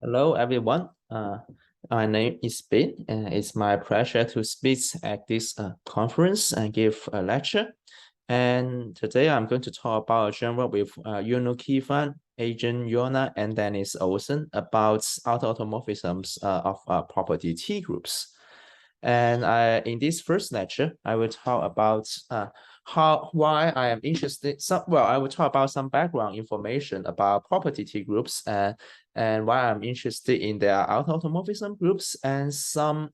Hello, everyone. My name is Ben, and it's my pleasure to speak at this conference and give a lecture. And today I'm going to talk about a genre with Yuno Kifan, Adrian Yona, and Dennis Olsen about automorphisms of property T groups. And in this first lecture, I will talk about why I am interested. I will talk about some background information about property T groups and why I'm interested in their automorphism groups and some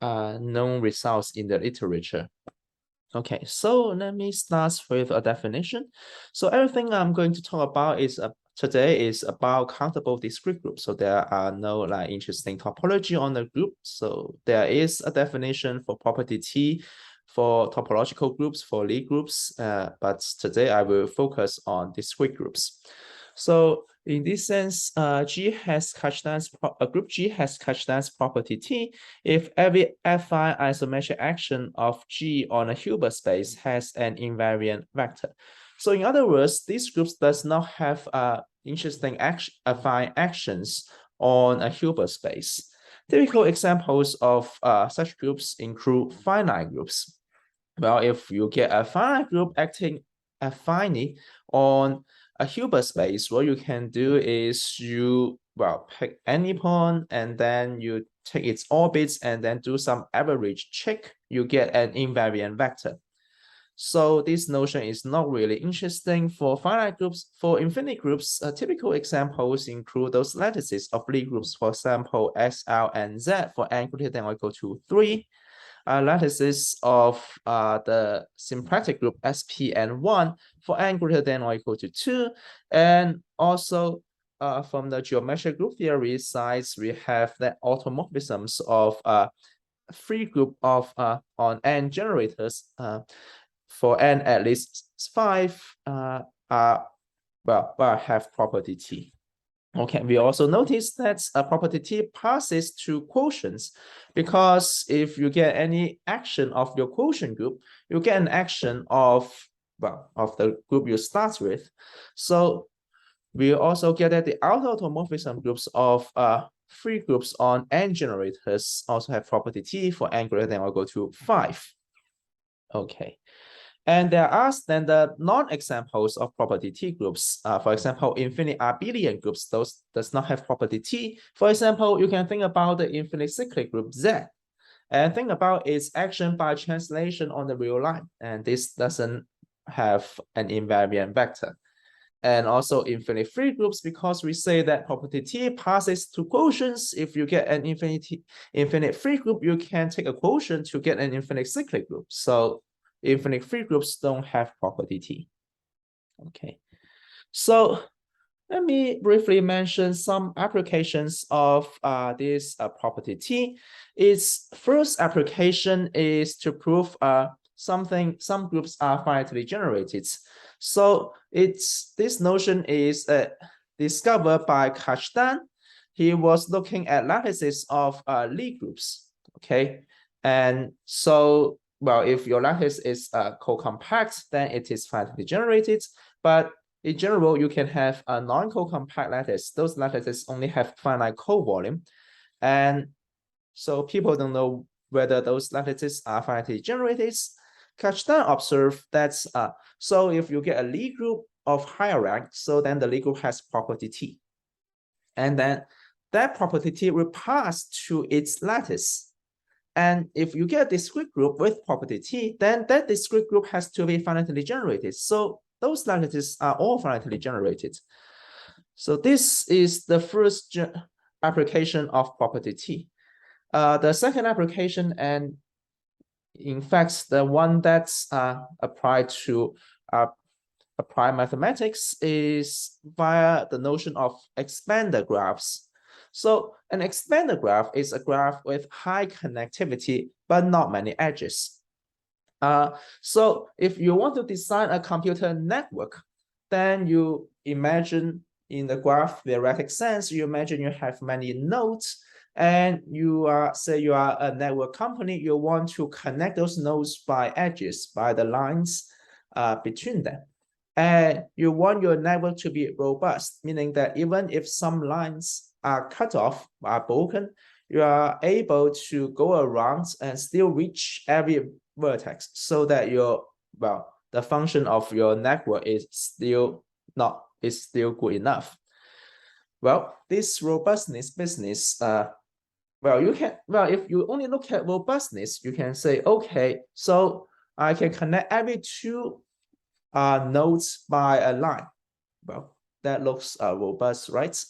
known results in the literature. Okay, so let me start with a definition. So everything I'm going to talk about today is about countable discrete groups. So there are no interesting topology on the group. So there is a definition for property T for topological groups for Lie groups, but today I will focus on discrete groups. So in this sense, a group G has Cauchy-Dance property T if every affine isometric action of G on a Hilbert space has an invariant vector. So in other words, these groups does not have interesting affine actions on a Hilbert space. Typical examples of such groups include finite groups. Well, if you get a finite group acting affinely on a Hilbert space, what you can do is you pick any point and then you take its orbits and then do some average check, you get an invariant vector. So this notion is not really interesting for finite groups. For infinite groups, typical examples include those lattices of Lie groups, for example, S, L, and Z for n greater than or equal to 3. Lattices of the symplectic group SP and 1 for n greater than or equal to 2. And also from the geometric group theory sides, we have the automorphisms of free group of on n generators for n at least 5 have property T. Okay, we also notice that a property T passes to quotients because if you get any action of your quotient group, you get an action of the group you start with. So we also get that the automorphism groups of free groups on n generators also have property T for n greater than or equal to 5. Okay. And there are standard non-examples of property T groups. For example, infinite abelian groups, those does not have property T. For example, you can think about the infinite cyclic group Z and think about its action by translation on the real line. And this doesn't have an invariant vector. And also infinite free groups, because we say that property T passes to quotients. If you get an infinite free group, you can take a quotient to get an infinite cyclic group. So infinite free groups don't have property T. Okay, so let me briefly mention some applications of this property T. Its first application is to prove some groups are finitely generated. So this notion is discovered by Cauchy-Dance. He was looking at lattices of Lie groups. Okay, and so if your lattice is co-compact, then it is finitely generated. But in general, you can have a non-co-compact lattice. Those lattices only have finite co-volume. And so people don't know whether those lattices are finitely generated. Cauchy-Dance observed that so if you get a Lie group of higher rank, so then the Lie group has property T. And then that property T will pass to its lattice. And if you get a discrete group with property T, then that discrete group has to be finitely generated. So those lattices are all finitely generated. So this is the first application of property T. The second application, and in fact, the one that's applied to applied mathematics, is via the notion of expander graphs. So an expander graph is a graph with high connectivity, but not many edges. So if you want to design a computer network, then you imagine in the graph theoretic sense, you imagine you have many nodes and you say you are a network company, you want to connect those nodes by edges, by the lines between them. And you want your network to be robust, meaning that even if some lines are cut off, are broken, you are able to go around and still reach every vertex, so that the function of your network is still good enough. Well, this robustness business, if you only look at robustness, you can say, okay, so I can connect every two nodes by a line. Well, that looks robust, right?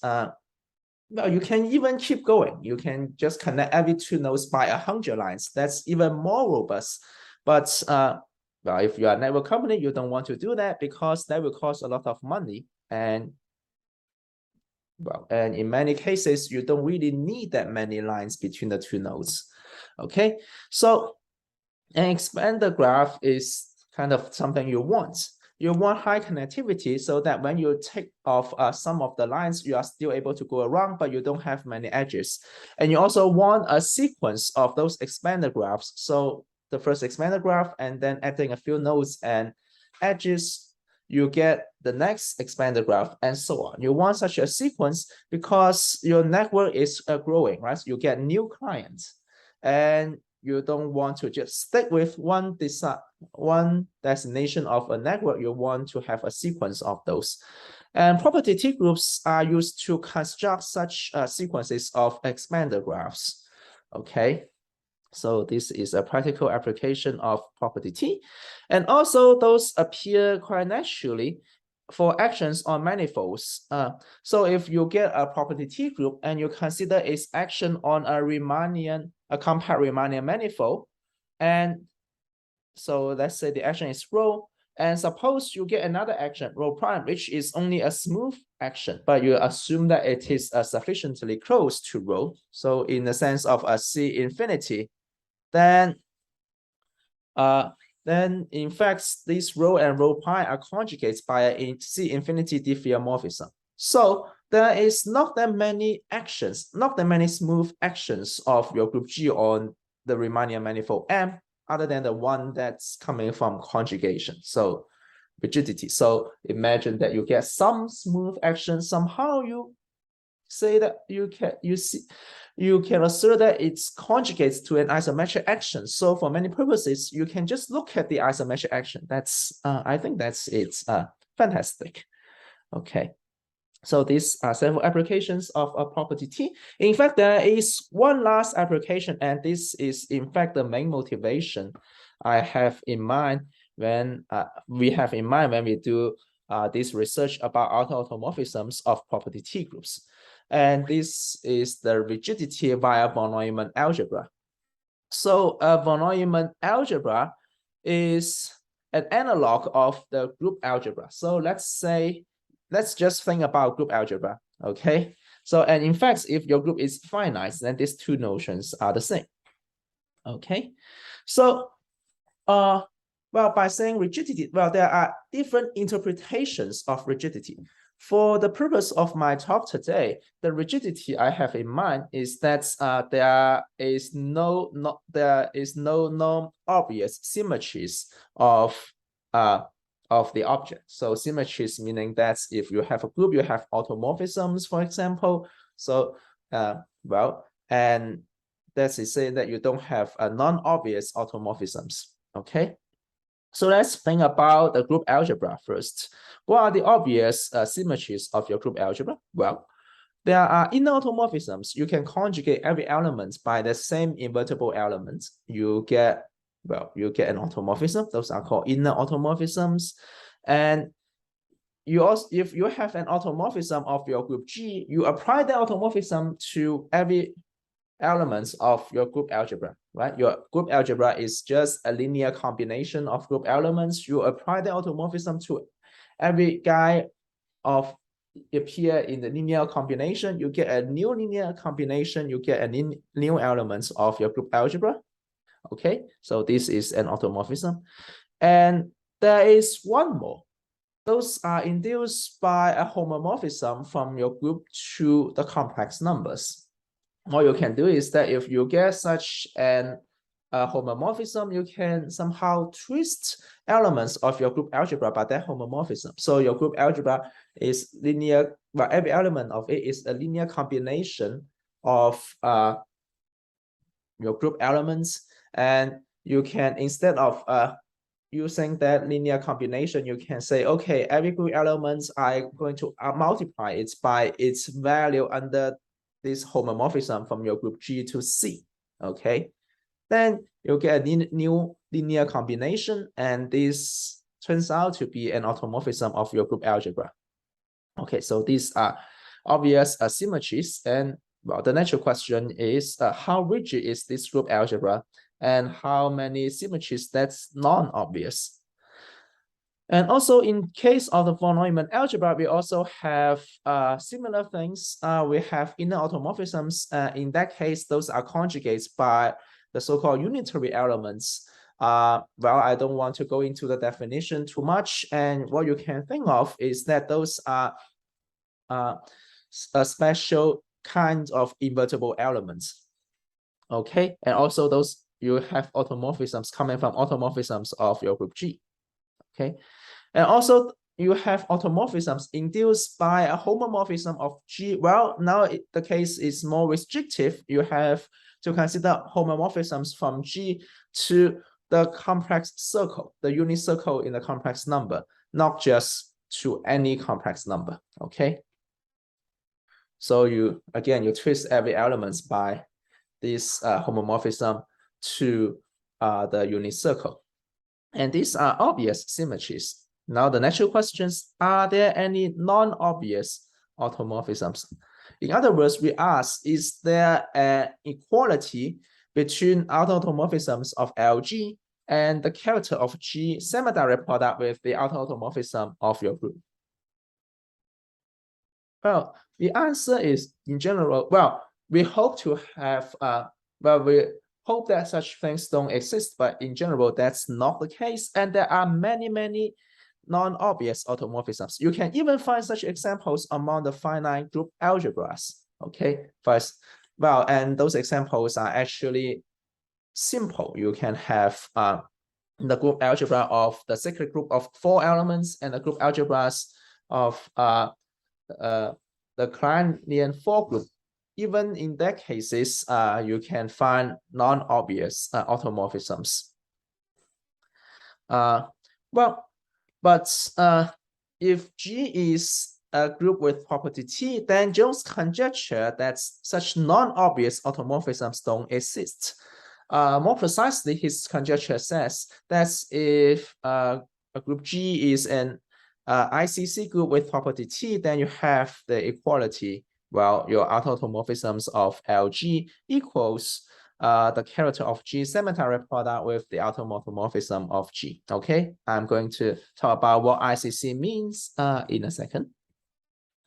Well, you can even keep going. You can just connect every two nodes by 100 lines. That's even more robust. But well, if you are a network company, you don't want to do that because that will cost a lot of money. And in many cases, you don't really need that many lines between the two nodes. Okay, so an expander graph is kind of something you want. You want high connectivity so that when you take off some of the lines, you are still able to go around, but you don't have many edges. And you also want a sequence of those expander graphs. So the first expander graph, and then adding a few nodes and edges, you get the next expander graph, and so on. You want such a sequence because your network is growing, right? You get new clients, and you don't want to just stick with one destination of a network. You want to have a sequence of those. And property T groups are used to construct such sequences of expander graphs. Okay. So this is a practical application of property T. And also those appear quite naturally for actions on manifolds. So if you get a property T group and you consider its action on a compact Riemannian manifold, and so let's say the action is rho, and suppose you get another action, rho prime, which is only a smooth action, but you assume that it is sufficiently close to rho. So in the sense of a C infinity, then in fact, these rho and rho pi are conjugates by a C infinity diffeomorphism. So there is not that many actions, not that many smooth actions of your group G on the Riemannian manifold M, other than the one that's coming from conjugation. So rigidity. So imagine that you get some smooth action. Somehow you say that you can assert that it conjugates to an isometric action. So for many purposes, you can just look at the isometric action. That's I think that's fantastic. Okay. So these are several applications of a property T. In fact, there is one last application, and this is in fact the main motivation I have in mind when we do this research about automorphisms of property T groups. And this is the rigidity via von Neumann algebra. So von Neumann algebra is an analog of the group algebra. So let's just think about group algebra, okay? So, and in fact, if your group is finite, then these two notions are the same, okay? So, well, by saying rigidity, well, there are different interpretations of rigidity. For the purpose of my talk today, the rigidity I have in mind is that there is no non-obvious symmetries of the object. So symmetries meaning that if you have a group, you have automorphisms, for example. So and that's to say that you don't have a non-obvious automorphisms. Okay. So let's think about the group algebra first. What are the obvious symmetries of your group algebra? Well, there are inner automorphisms. You can conjugate every element by the same invertible element. You get an automorphism. Those are called inner automorphisms. And you also, if you have an automorphism of your group G, you apply the automorphism to every elements of your group algebra, right? Your group algebra is just a linear combination of group elements. You apply the automorphism to every guy of appear in the linear combination. You get a new linear combination. You get a new elements of your group algebra. Okay, so this is an automorphism. And there is one more. Those are induced by a homomorphism from your group to the complex numbers. What you can do is that if you get such an homomorphism, you can somehow twist elements of your group algebra by that homomorphism. So your group algebra is linear, well, every element of it is a linear combination of your group elements, and you can, instead of using that linear combination, you can say, okay, every group elements I'm going to multiply it by its value under this homomorphism from your group G to C. Okay, then you get a new linear combination, and this turns out to be an automorphism of your group algebra. Okay, so these are obvious symmetries, and well, the natural question is how rigid is this group algebra, and how many symmetries that's non-obvious. And also, in case of the von Neumann algebra, we also have similar things. We have inner automorphisms. In that case, those are conjugates by the so-called unitary elements. Well, I don't want to go into the definition too much. And what you can think of is that those are a special kind of invertible elements. Okay, and also those, you have automorphisms coming from automorphisms of your group G. Okay, and also you have automorphisms induced by a homomorphism of G. Well, now the case is more restrictive. You have to consider homomorphisms from G to the complex circle, the unit circle in the complex number, not just to any complex number. Okay, so you twist every element by this homomorphism to the unit circle. And these are obvious symmetries. Now the natural questions, are there any non-obvious automorphisms? In other words, we ask, is there an equality between automorphisms of LG and the character of G semi-direct product with the automorphism of your group? Well, the answer is, in general, well, we hope to have, we hope that such things don't exist, but in general, that's not the case. And there are many, many non-obvious automorphisms. You can even find such examples among the finite group algebras. Okay, first, well, and those examples are actually simple. You can have the group algebra of the sacred group of 4 elements and the group algebras of the Kleinian 4 group. Even in that cases, you can find non-obvious automorphisms. Well, but if G is a group with property T, then Jones' conjecture that such non-obvious automorphisms don't exist. More precisely, his conjecture says that if a group G is an ICC group with property T, then you have the equality. Well, your automorphisms of LG equals the character of G semi-direct product with the automorphism of G. Okay, I'm going to talk about what ICC means in a second.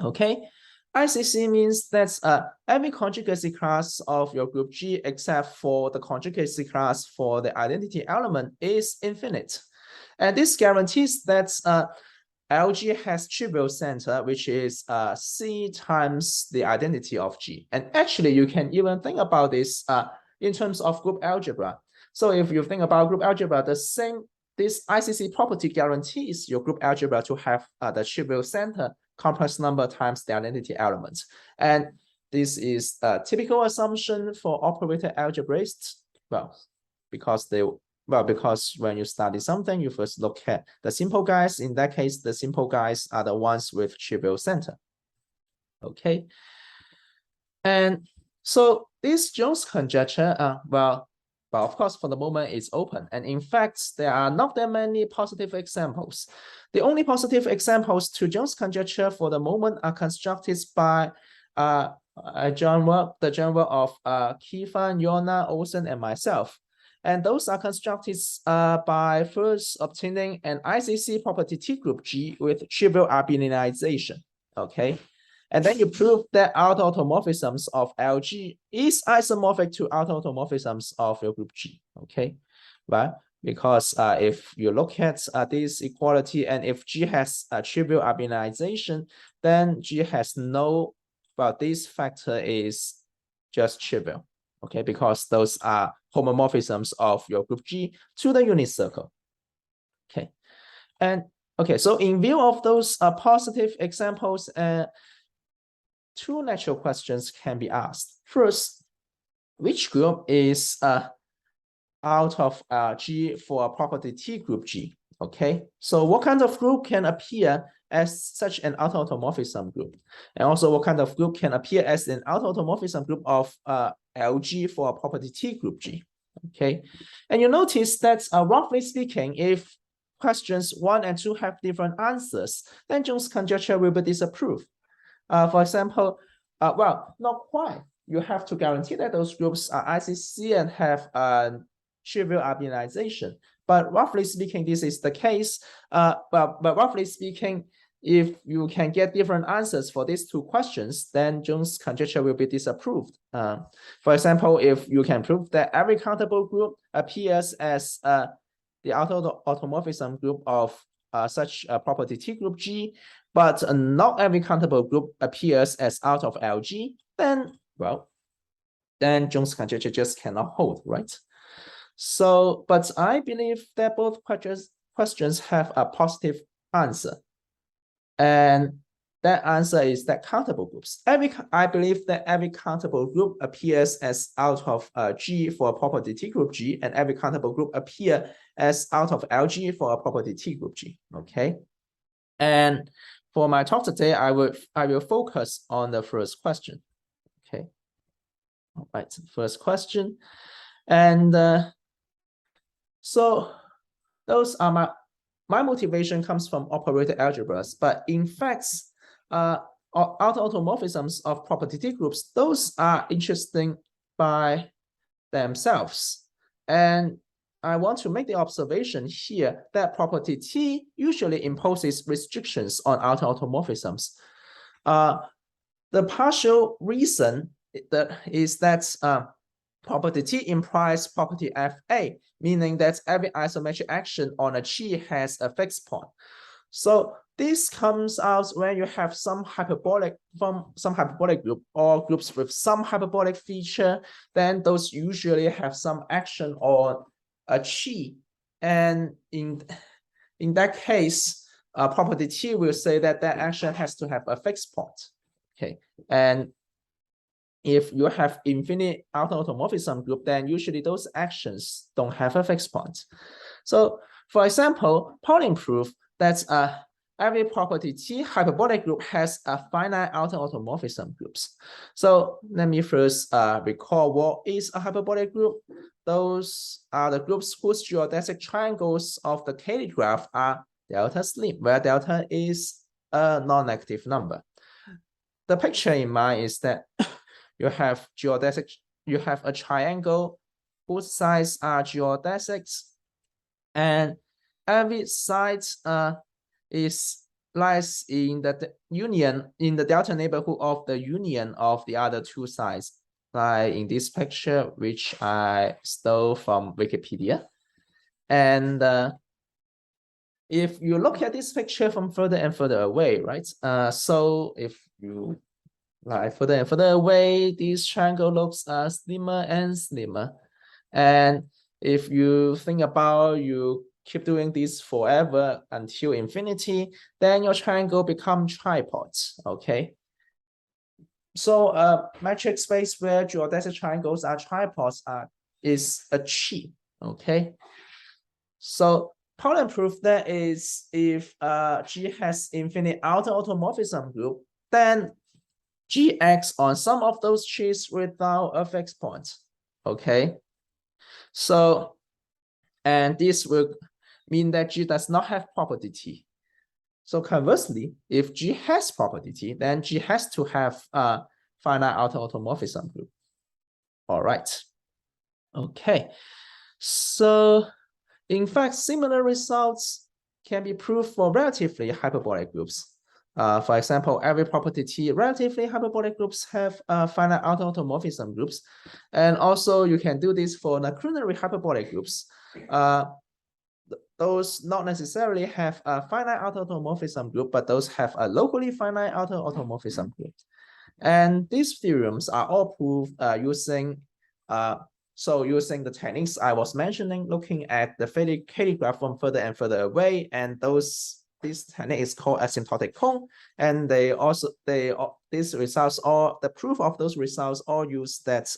Okay, ICC means that every conjugacy class of your group G except for the conjugacy class for the identity element is infinite. And this guarantees that LG has trivial center, which is C times the identity of G. And actually, you can even think about this in terms of group algebra. So if you think about group algebra, this ICC property guarantees your group algebra to have the trivial center complex number times the identity element. And this is a typical assumption for operator algebraists. Well, because when you study something, you first look at the simple guys. In that case, the simple guys are the ones with trivial center. Okay. And so this Jones conjecture, well, of course, for the moment, it's open. And in fact, there are not that many positive examples. The only positive examples to Jones' conjecture for the moment are constructed by the joint work of Kifan, Yona, Olsen, and myself. And those are constructed by first obtaining an ICC property T group G with trivial abelianization. Okay. And then you prove that automorphisms of LG is isomorphic to automorphisms of your group G. Okay. Right? Because if you look at this equality, and if G has a trivial abelianization, then G has no, well, this factor is just trivial. okay, because those are homomorphisms of your group G to the unit circle. Okay, and okay, so in view of those positive examples, two natural questions can be asked. First, which group is out of G for a property T group G? Okay, so what kind of group can appear as such an auto-automorphism group? And also what kind of group can appear as an auto-automorphism group of LG for a property T group G? Okay, and you notice that roughly speaking, if questions 1 and 2 have different answers, then Jones' conjecture will be disapproved. For example, well, not quite. You have to guarantee that those groups are ICC and have trivial arbitration. But roughly speaking, this is the case. But roughly speaking, if you can get different answers for these two questions, then Jones' conjecture will be disapproved. For example, if you can prove that every countable group appears as the automorphism group of such a property T group G, but not every countable group appears as out of LG, then, well, then Jones' conjecture just cannot hold, right? So, but I believe that both questions have a positive answer. And that answer is that countable groups. I believe that every countable group appears as out of G for a property T group G, and every countable group appear as out of LG for a property T group G. Okay. And for my talk today, I will focus on the first question. Okay. All right, first question. And so those are my motivation comes from operator algebras, but in fact, automorphisms of property T groups, those are interesting by themselves. And I want to make the observation here that property T usually imposes restrictions on automorphisms. The partial reason is that property T implies property Fa, meaning that every isometric action on a G has a fixed point. So this comes out when you have some hyperbolic group or groups with some hyperbolic feature, then those usually have some action on a G. And in that case, property T will say that that action has to have a fixed point. Okay, and if you have infinite automorphism group, then usually those actions don't have a fixed point. So, for example, Pauling proof that every property T hyperbolic group has a finite automorphism groups. So let me first recall what is a hyperbolic group. Those are the groups whose geodesic triangles of the Cayley graph are delta slim, where delta is a non-negative number. The picture in mind is that you have a triangle whose sides are geodesics, and every side lies in the delta neighborhood of the union of the other two sides, like in this picture, which I stole from Wikipedia. And if you look at this picture from further and further away, right? So if you further and further away, this triangle looks slimmer and slimmer. And if you think about you keep doing this forever until infinity, then your triangle becomes tripods. Okay. So a metric space where geodesic triangles are tripods is a G. Okay. So Pauling proof that is if G has infinite automorphism group, then G acts on some of those G's without a fixed point. Okay. So, and this will mean that G does not have property T. So conversely, if G has property T, then G has to have a finite automorphism group. All right. Okay. So in fact, similar results can be proved for relatively hyperbolic groups. For example, every property T relatively hyperbolic groups have finite automorphism groups. And also you can do this for quaternary hyperbolic groups. Those not necessarily have a finite automorphism group, but those have a locally finite automorphism group. And these theorems are all proved using so using the techniques I was mentioning, looking at the Fedeli graph from further and further away, and this technique is called asymptotic cone, and these results, all the proof of those results all use that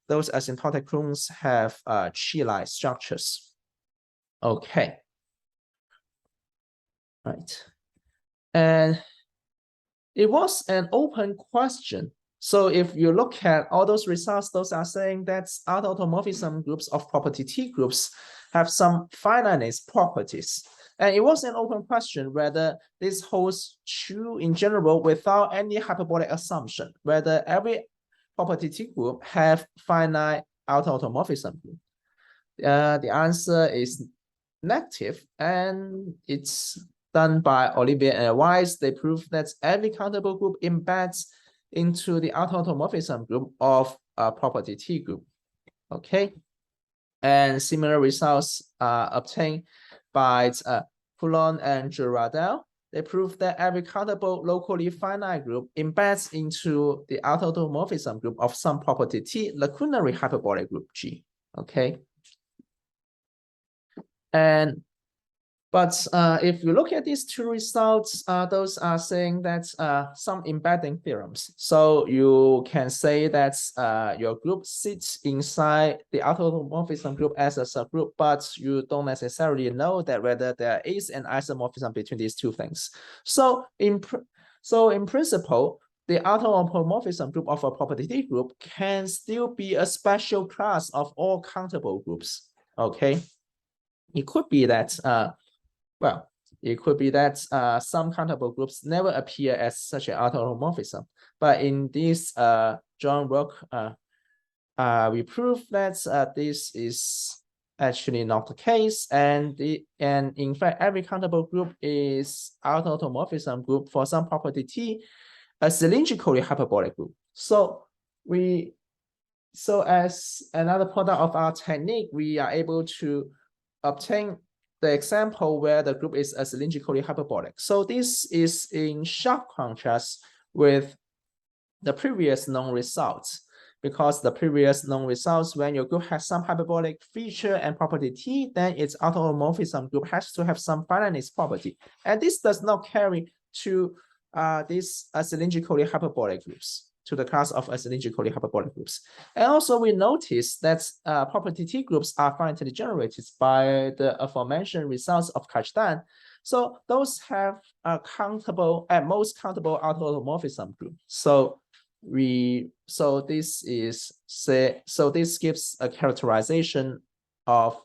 those asymptotic cones have tree-like structures. Okay, right, and it was an open question. So if you look at all those results, those are saying that automorphism groups of property T groups have some finiteness properties. And it was an open question whether this holds true in general without any hyperbolic assumption, whether every property T group have finite automorphism group. The answer is negative, and it's done by Olivier and Weiss. They prove that every countable group embeds into the automorphism group of a property T group. Okay, and similar results are obtained by Coulon and Girardel. They prove that every countable locally finite group embeds into the automorphism group of some property T lacunary hyperbolic group G. Okay, but if you look at these two results, those are saying that some embedding theorems. So you can say that your group sits inside the automorphism group as a subgroup, but you don't necessarily know that whether there is an isomorphism between these two things. So in principle, the automorphism group of a property T group can still be a special class of all countable groups. Okay, it could be that well, it could be that some countable groups never appear as such an automorphism, but in this joint work, we prove that this is actually not the case, and in fact, every countable group is automorphism group for some property T, a cylindrically hyperbolic group. So as another product of our technique, we are able to obtain the example where the group is a cylindrically hyperbolic. So this is in sharp contrast with the previous known results, because the previous known results, when your group has some hyperbolic feature and property T, then its automorphism group has to have some finiteness property. And this does not carry to these cylindrically hyperbolic groups, to the class of cylindrically hyperbolic groups. And also we notice that property T groups are finitely generated by the aforementioned results of Kashtan. So those have a countable, at most countable automorphism group. So this gives a characterization of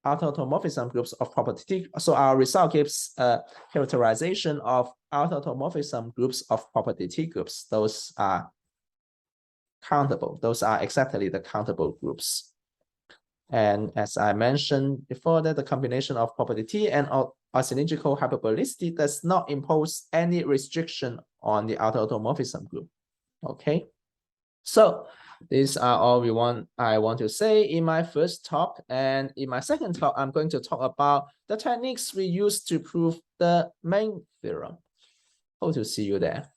automorphism groups of property T. So our result gives a characterization of automorphism groups of property T groups. Those are countable. Those are exactly the countable groups. And as I mentioned before, that the combination of property T and a cylindrical hyperbolicity does not impose any restriction on the automorphism group. Okay, so these are all I want to say in my first talk. And in my second talk, I'm going to talk about the techniques we use to prove the main theorem. Hope to see you there.